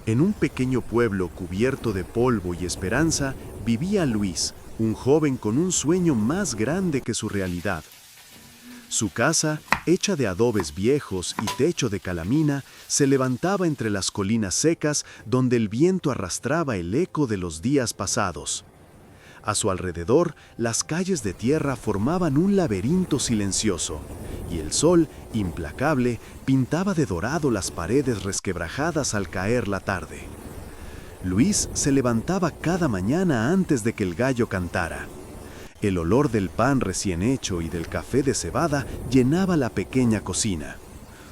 En un pequeño pueblo cubierto de polvo y esperanza vivía Luis, un joven con un sueño más grande que su realidad. Su casa, hecha de adobes viejos y techo de calamina, se levantaba entre las colinas secas donde el viento arrastraba el eco de los días pasados. A su alrededor, las calles de tierra formaban un laberinto silencioso, y el sol, implacable, pintaba de dorado las paredes resquebrajadas al caer la tarde. Luis se levantaba cada mañana antes de que el gallo cantara. El olor del pan recién hecho y del café de cebada llenaba la pequeña cocina.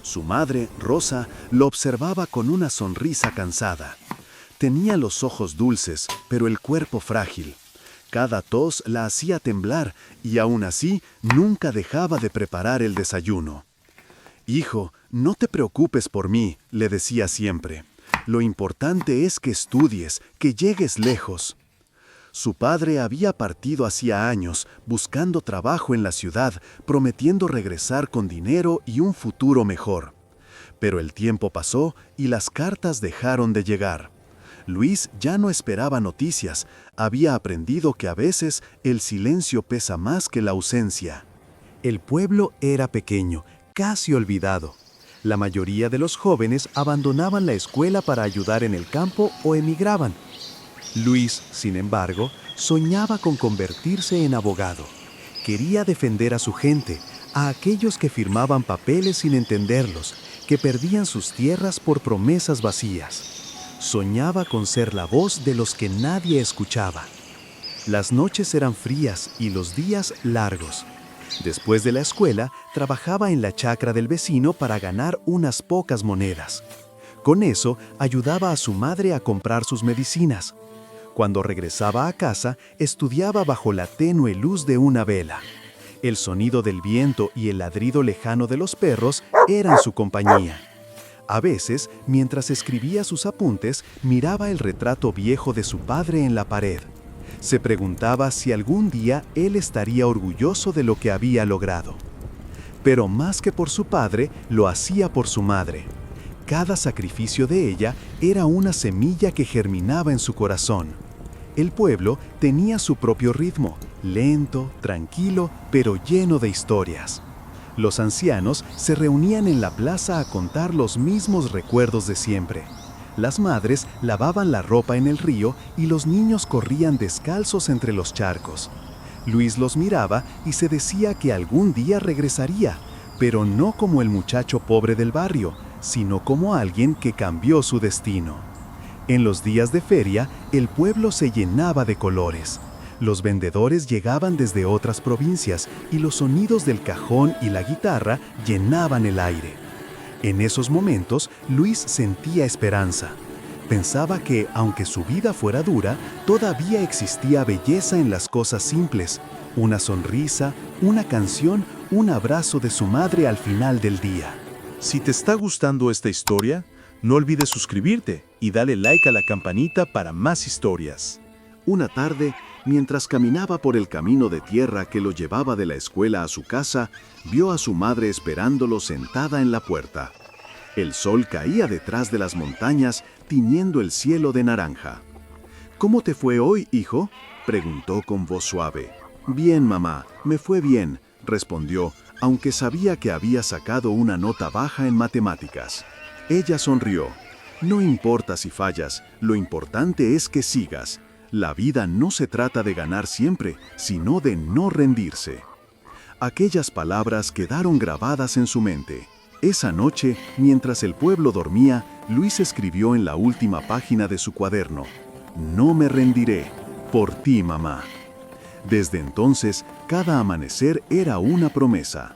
Su madre, Rosa, lo observaba con una sonrisa cansada. Tenía los ojos dulces, pero el cuerpo frágil. Cada tos la hacía temblar y aún así nunca dejaba de preparar el desayuno. «Hijo, no te preocupes por mí», le decía siempre. «Lo importante es que estudies, que llegues lejos». Su padre había partido hacía años, buscando trabajo en la ciudad, prometiendo regresar con dinero y un futuro mejor. Pero el tiempo pasó y las cartas dejaron de llegar. Luis ya no esperaba noticias, había aprendido que a veces el silencio pesa más que la ausencia. El pueblo era pequeño, casi olvidado. La mayoría de los jóvenes abandonaban la escuela para ayudar en el campo o emigraban. Luis, sin embargo, soñaba con convertirse en abogado. Quería defender a su gente, a aquellos que firmaban papeles sin entenderlos, que perdían sus tierras por promesas vacías. Soñaba con ser la voz de los que nadie escuchaba. Las noches eran frías y los días largos. Después de la escuela, trabajaba en la chacra del vecino para ganar unas pocas monedas. Con eso, ayudaba a su madre a comprar sus medicinas. Cuando regresaba a casa, estudiaba bajo la tenue luz de una vela. El sonido del viento y el ladrido lejano de los perros eran su compañía. A veces, mientras escribía sus apuntes, miraba el retrato viejo de su padre en la pared. Se preguntaba si algún día él estaría orgulloso de lo que había logrado. Pero más que por su padre, lo hacía por su madre. Cada sacrificio de ella era una semilla que germinaba en su corazón. El pueblo tenía su propio ritmo, lento, tranquilo, pero lleno de historias. Los ancianos se reunían en la plaza a contar los mismos recuerdos de siempre. Las madres lavaban la ropa en el río y los niños corrían descalzos entre los charcos. Luis los miraba y se decía que algún día regresaría, pero no como el muchacho pobre del barrio, sino como alguien que cambió su destino. En los días de feria, el pueblo se llenaba de colores. Los vendedores llegaban desde otras provincias y los sonidos del cajón y la guitarra llenaban el aire. En esos momentos, Luis sentía esperanza. Pensaba que, aunque su vida fuera dura, todavía existía belleza en las cosas simples. Una sonrisa, una canción, un abrazo de su madre al final del día. Si te está gustando esta historia, no olvides suscribirte y dale like a la campanita para más historias. Una tarde, mientras caminaba por el camino de tierra que lo llevaba de la escuela a su casa, vio a su madre esperándolo sentada en la puerta. El sol caía detrás de las montañas, tiñendo el cielo de naranja. «¿Cómo te fue hoy, hijo?», preguntó con voz suave. «Bien, mamá, me fue bien», respondió, aunque sabía que había sacado una nota baja en matemáticas. Ella sonrió. «No importa si fallas, lo importante es que sigas. La vida no se trata de ganar siempre, sino de no rendirse». Aquellas palabras quedaron grabadas en su mente. Esa noche, mientras el pueblo dormía, Luis escribió en la última página de su cuaderno: «No me rendiré. Por ti, mamá». Desde entonces, cada amanecer era una promesa.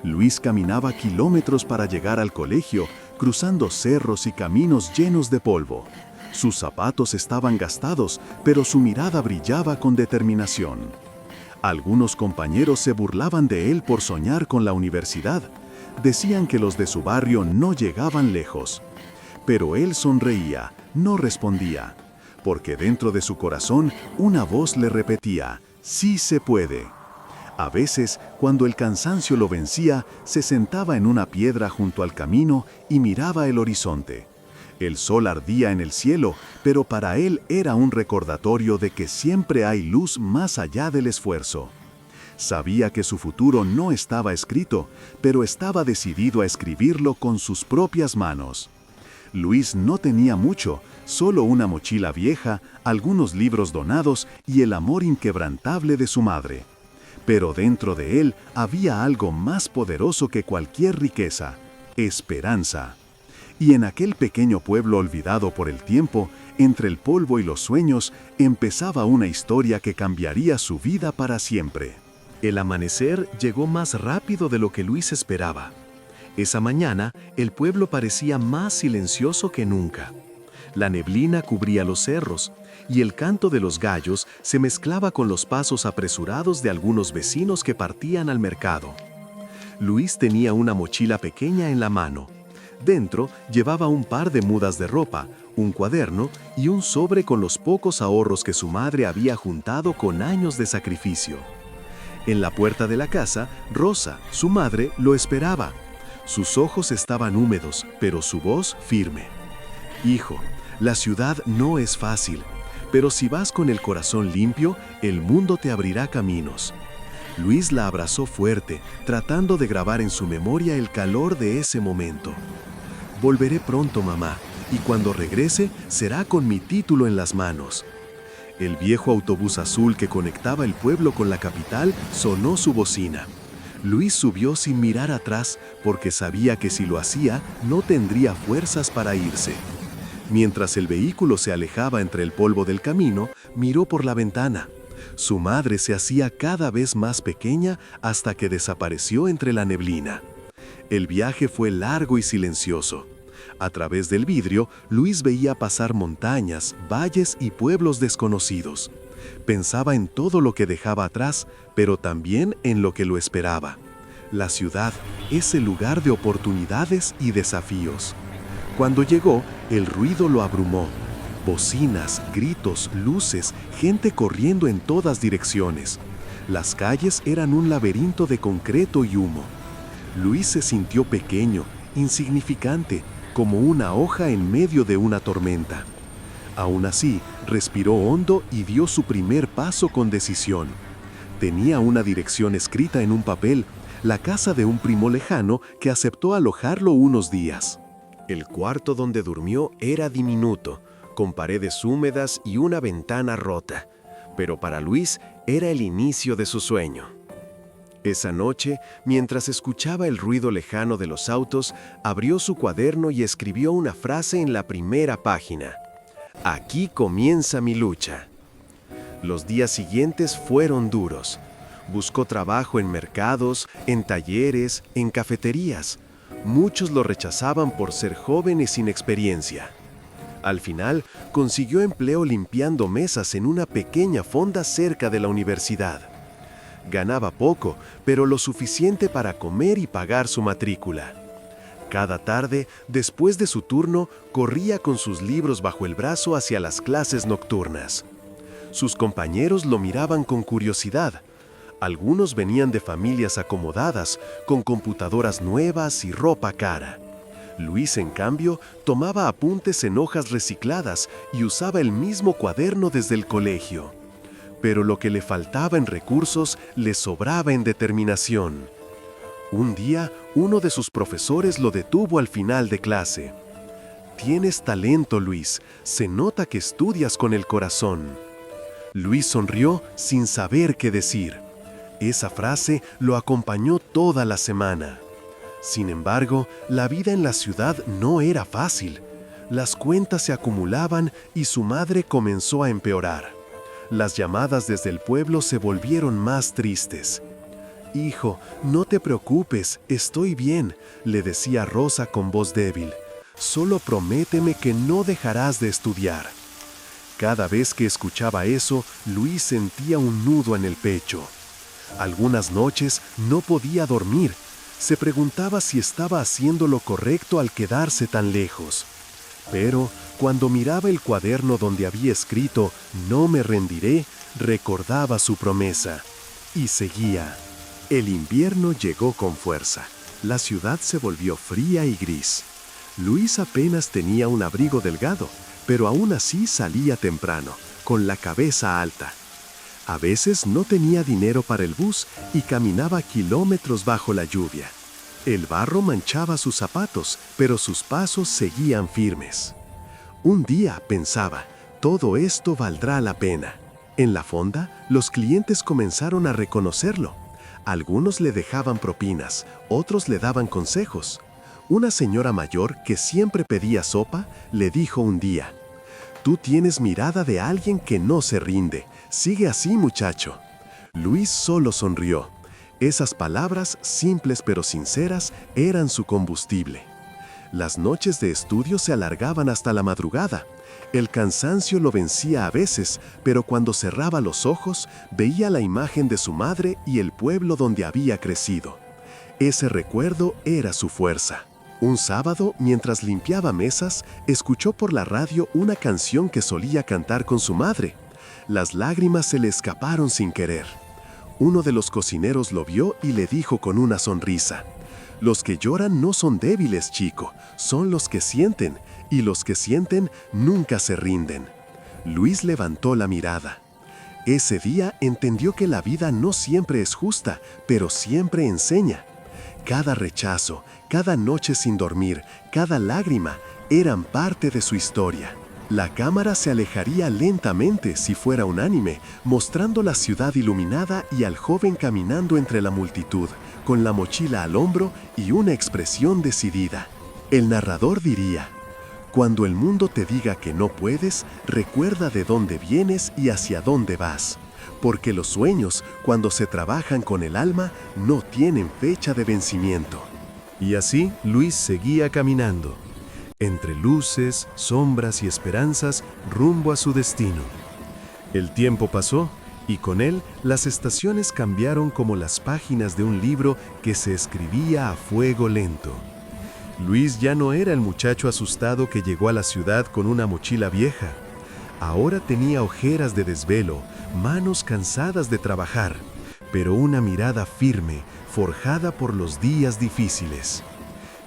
Luis caminaba kilómetros para llegar al colegio, cruzando cerros y caminos llenos de polvo. Sus zapatos estaban gastados, pero su mirada brillaba con determinación. Algunos compañeros se burlaban de él por soñar con la universidad. Decían que los de su barrio no llegaban lejos. Pero él sonreía, no respondía, porque dentro de su corazón una voz le repetía: «Sí se puede». A veces, cuando el cansancio lo vencía, se sentaba en una piedra junto al camino y miraba el horizonte. El sol ardía en el cielo, pero para él era un recordatorio de que siempre hay luz más allá del esfuerzo. Sabía que su futuro no estaba escrito, pero estaba decidido a escribirlo con sus propias manos. Luis no tenía mucho, solo una mochila vieja, algunos libros donados y el amor inquebrantable de su madre. Pero dentro de él había algo más poderoso que cualquier riqueza: esperanza. Y en aquel pequeño pueblo olvidado por el tiempo, entre el polvo y los sueños, empezaba una historia que cambiaría su vida para siempre. El amanecer llegó más rápido de lo que Luis esperaba. Esa mañana, el pueblo parecía más silencioso que nunca. La neblina cubría los cerros, y el canto de los gallos se mezclaba con los pasos apresurados de algunos vecinos que partían al mercado. Luis tenía una mochila pequeña en la mano. Dentro llevaba un par de mudas de ropa, un cuaderno y un sobre con los pocos ahorros que su madre había juntado con años de sacrificio. En la puerta de la casa, Rosa, su madre, lo esperaba. Sus ojos estaban húmedos, pero su voz firme. «Hijo, la ciudad no es fácil, pero si vas con el corazón limpio, el mundo te abrirá caminos». Luis la abrazó fuerte, tratando de grabar en su memoria el calor de ese momento. «Volveré pronto, mamá, y cuando regrese será con mi título en las manos». El viejo autobús azul que conectaba el pueblo con la capital sonó su bocina. Luis subió sin mirar atrás porque sabía que si lo hacía no tendría fuerzas para irse. Mientras el vehículo se alejaba entre el polvo del camino, miró por la ventana. Su madre se hacía cada vez más pequeña hasta que desapareció entre la neblina. El viaje fue largo y silencioso. A través del vidrio, Luis veía pasar montañas, valles y pueblos desconocidos. Pensaba en todo lo que dejaba atrás, pero también en lo que lo esperaba. La ciudad es el lugar de oportunidades y desafíos. Cuando llegó, el ruido lo abrumó. Bocinas, gritos, luces, gente corriendo en todas direcciones. Las calles eran un laberinto de concreto y humo. Luis se sintió pequeño, insignificante, como una hoja en medio de una tormenta. Aún así, respiró hondo y dio su primer paso con decisión. Tenía una dirección escrita en un papel, la casa de un primo lejano que aceptó alojarlo unos días. El cuarto donde durmió era diminuto, con paredes húmedas y una ventana rota, pero para Luis era el inicio de su sueño. Esa noche, mientras escuchaba el ruido lejano de los autos, abrió su cuaderno y escribió una frase en la primera página: «Aquí comienza mi lucha». Los días siguientes fueron duros. Buscó trabajo en mercados, en talleres, en cafeterías. Muchos lo rechazaban por ser joven y sin experiencia. Al final, consiguió empleo limpiando mesas en una pequeña fonda cerca de la universidad. Ganaba poco, pero lo suficiente para comer y pagar su matrícula. Cada tarde, después de su turno, corría con sus libros bajo el brazo hacia las clases nocturnas. Sus compañeros lo miraban con curiosidad. Algunos venían de familias acomodadas, con computadoras nuevas y ropa cara. Luis, en cambio, tomaba apuntes en hojas recicladas y usaba el mismo cuaderno desde el colegio. Pero lo que le faltaba en recursos le sobraba en determinación. Un día, uno de sus profesores lo detuvo al final de clase. «Tienes talento, Luis. Se nota que estudias con el corazón». Luis sonrió sin saber qué decir. Esa frase lo acompañó toda la semana. Sin embargo, la vida en la ciudad no era fácil. Las cuentas se acumulaban y su madre comenzó a empeorar. Las llamadas desde el pueblo se volvieron más tristes. «Hijo, no te preocupes, estoy bien», le decía Rosa con voz débil. «Solo prométeme que no dejarás de estudiar». Cada vez que escuchaba eso, Luis sentía un nudo en el pecho. Algunas noches no podía dormir. Se preguntaba si estaba haciendo lo correcto al quedarse tan lejos. Pero cuando miraba el cuaderno donde había escrito «No me rendiré», recordaba su promesa. Y seguía. El invierno llegó con fuerza. La ciudad se volvió fría y gris. Luis apenas tenía un abrigo delgado, pero aún así salía temprano, con la cabeza alta. A veces no tenía dinero para el bus y caminaba kilómetros bajo la lluvia. El barro manchaba sus zapatos, pero sus pasos seguían firmes. Un día pensaba, todo esto valdrá la pena. En la fonda, los clientes comenzaron a reconocerlo. Algunos le dejaban propinas, otros le daban consejos. Una señora mayor que siempre pedía sopa le dijo un día: «Tú tienes mirada de alguien que no se rinde. Sigue así, muchacho». Luis solo sonrió. Esas palabras, simples pero sinceras, eran su combustible. Las noches de estudio se alargaban hasta la madrugada. El cansancio lo vencía a veces, pero cuando cerraba los ojos, veía la imagen de su madre y el pueblo donde había crecido. Ese recuerdo era su fuerza. Un sábado, mientras limpiaba mesas, escuchó por la radio una canción que solía cantar con su madre. Las lágrimas se le escaparon sin querer. Uno de los cocineros lo vio y le dijo con una sonrisa: «Los que lloran no son débiles, chico, son los que sienten, y los que sienten nunca se rinden». Luis levantó la mirada. Ese día entendió que la vida no siempre es justa, pero siempre enseña. Cada rechazo, cada noche sin dormir, cada lágrima, eran parte de su historia. La cámara se alejaría lentamente si fuera un anime, mostrando la ciudad iluminada y al joven caminando entre la multitud, con la mochila al hombro y una expresión decidida. El narrador diría: «Cuando el mundo te diga que no puedes, recuerda de dónde vienes y hacia dónde vas. Porque los sueños, cuando se trabajan con el alma, no tienen fecha de vencimiento». Y así Luis seguía caminando, entre luces, sombras y esperanzas, rumbo a su destino. El tiempo pasó y con él las estaciones cambiaron como las páginas de un libro que se escribía a fuego lento. Luis ya no era el muchacho asustado que llegó a la ciudad con una mochila vieja. Ahora tenía ojeras de desvelo, manos cansadas de trabajar, pero una mirada firme, forjada por los días difíciles.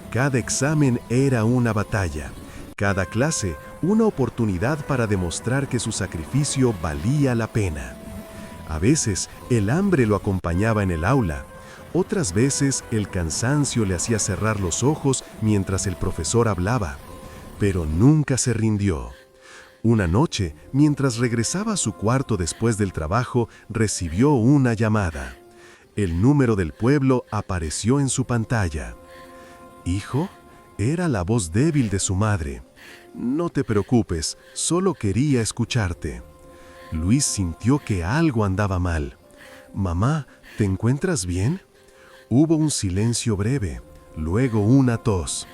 Cada examen era una batalla, cada clase una oportunidad para demostrar que su sacrificio valía la pena. A veces el hambre lo acompañaba en el aula, otras veces el cansancio le hacía cerrar los ojos mientras el profesor hablaba, pero nunca se rindió. Una noche, mientras regresaba a su cuarto después del trabajo, recibió una llamada. El número del pueblo apareció en su pantalla. «Hijo», era la voz débil de su madre. «No te preocupes, solo quería escucharte». Luis sintió que algo andaba mal. «Mamá, ¿te encuentras bien?». Hubo un silencio breve, luego una tos.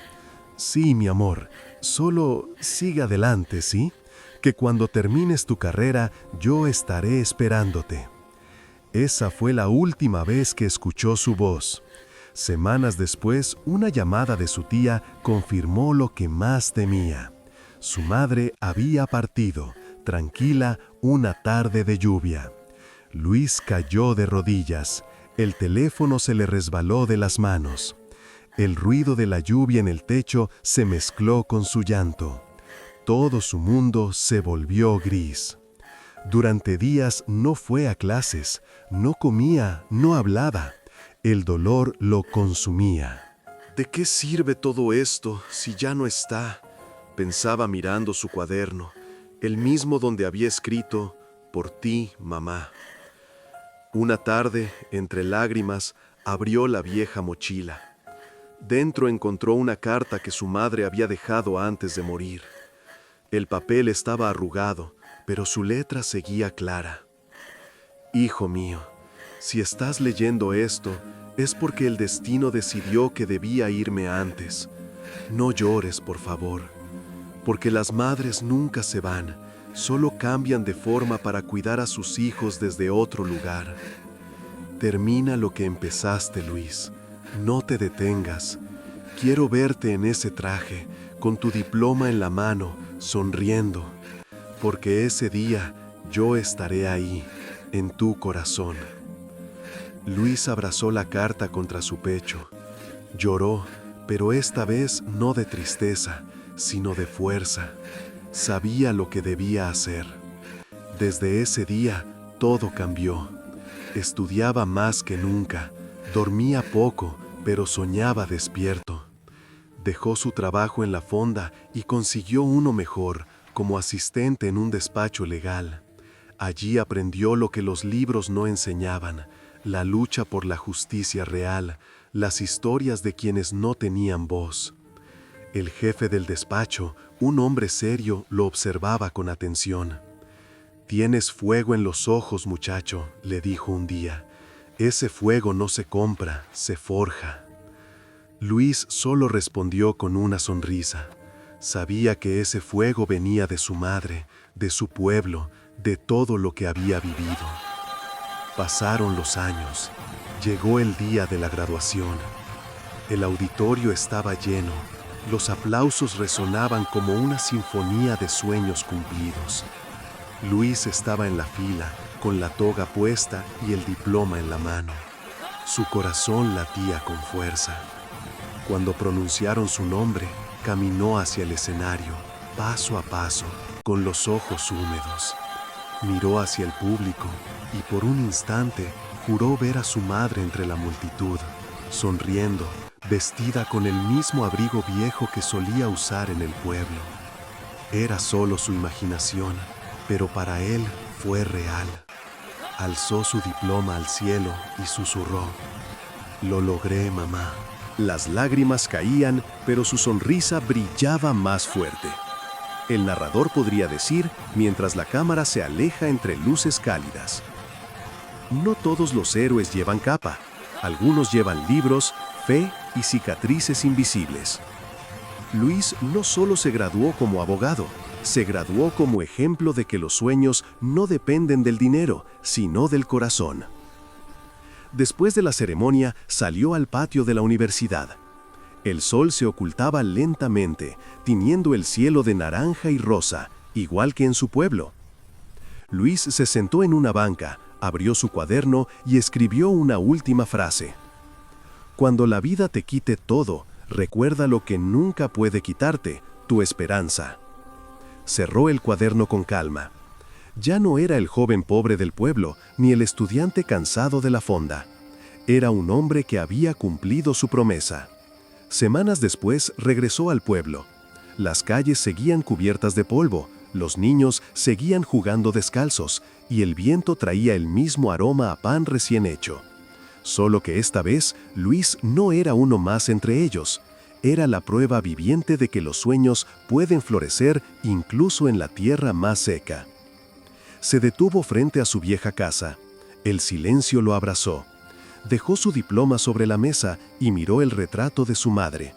«Sí, mi amor, solo sigue adelante, ¿sí? Que cuando termines tu carrera, yo estaré esperándote». Esa fue la última vez que escuchó su voz. Semanas después, una llamada de su tía confirmó lo que más temía. Su madre había partido, tranquila, una tarde de lluvia. Luis cayó de rodillas. El teléfono se le resbaló de las manos. El ruido de la lluvia en el techo se mezcló con su llanto. Todo su mundo se volvió gris. Durante días no fue a clases, no comía, no hablaba. El dolor lo consumía. «¿De qué sirve todo esto si ya no está?», pensaba mirando su cuaderno, el mismo donde había escrito: «Por ti, mamá». Una tarde, entre lágrimas, abrió la vieja mochila. Dentro encontró una carta que su madre había dejado antes de morir. El papel estaba arrugado, pero su letra seguía clara. «Hijo mío, si estás leyendo esto, es porque el destino decidió que debía irme antes. No llores, por favor, porque las madres nunca se van, solo cambian de forma para cuidar a sus hijos desde otro lugar. Termina lo que empezaste, Luis. No te detengas. Quiero verte en ese traje, con tu diploma en la mano, sonriendo, porque ese día yo estaré ahí, en tu corazón». Luis abrazó la carta contra su pecho. Lloró, pero esta vez no de tristeza, sino de fuerza. Sabía lo que debía hacer. Desde ese día, todo cambió. Estudiaba más que nunca, dormía poco, pero soñaba despierto. Dejó su trabajo en la fonda y consiguió uno mejor, como asistente en un despacho legal. Allí aprendió lo que los libros no enseñaban, la lucha por la justicia real, las historias de quienes no tenían voz. El jefe del despacho, un hombre serio, lo observaba con atención. «Tienes fuego en los ojos, muchacho», le dijo un día. «Ese fuego no se compra, se forja». Luis solo respondió con una sonrisa. Sabía que ese fuego venía de su madre, de su pueblo, de todo lo que había vivido. Pasaron los años. Llegó el día de la graduación. El auditorio estaba lleno. Los aplausos resonaban como una sinfonía de sueños cumplidos. Luis estaba en la fila, con la toga puesta y el diploma en la mano. Su corazón latía con fuerza. Cuando pronunciaron su nombre, caminó hacia el escenario, paso a paso, con los ojos húmedos. Miró hacia el público y por un instante juró ver a su madre entre la multitud, sonriendo, vestida con el mismo abrigo viejo que solía usar en el pueblo. Era solo su imaginación, pero para él fue real. Alzó su diploma al cielo y susurró: «Lo logré, mamá». Las lágrimas caían, pero su sonrisa brillaba más fuerte. El narrador podría decir mientras la cámara se aleja entre luces cálidas. No todos los héroes llevan capa. Algunos llevan libros, fe y cicatrices invisibles. Luis no solo se graduó como abogado, se graduó como ejemplo de que los sueños no dependen del dinero, sino del corazón. Después de la ceremonia, salió al patio de la universidad. El sol se ocultaba lentamente, tiñendo el cielo de naranja y rosa, igual que en su pueblo. Luis se sentó en una banca, abrió su cuaderno y escribió una última frase. «Cuando la vida te quite todo, recuerda lo que nunca puede quitarte, tu esperanza». Cerró el cuaderno con calma. Ya no era el joven pobre del pueblo, ni el estudiante cansado de la fonda. Era un hombre que había cumplido su promesa. Semanas después regresó al pueblo. Las calles seguían cubiertas de polvo, los niños seguían jugando descalzos, y el viento traía el mismo aroma a pan recién hecho. Solo que esta vez, Luis no era uno más entre ellos. Era la prueba viviente de que los sueños pueden florecer incluso en la tierra más seca. Se detuvo frente a su vieja casa. El silencio lo abrazó. Dejó su diploma sobre la mesa y miró el retrato de su madre.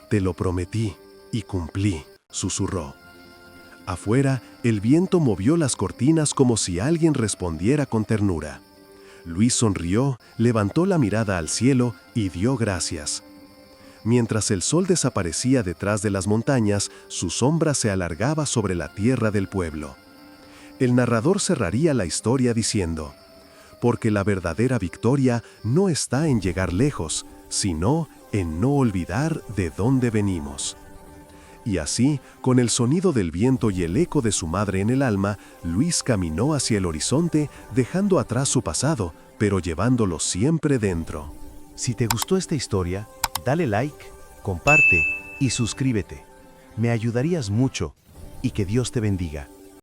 «Te lo prometí y cumplí», susurró. Afuera, el viento movió las cortinas como si alguien respondiera con ternura. Luis sonrió, levantó la mirada al cielo y dio gracias. Mientras el sol desaparecía detrás de las montañas, su sombra se alargaba sobre la tierra del pueblo. El narrador cerraría la historia diciendo: «Porque la verdadera victoria no está en llegar lejos, sino en no olvidar de dónde venimos». Y así, con el sonido del viento y el eco de su madre en el alma, Luis caminó hacia el horizonte, dejando atrás su pasado, pero llevándolo siempre dentro. Si te gustó esta historia, dale like, comparte y suscríbete. Me ayudarías mucho y que Dios te bendiga.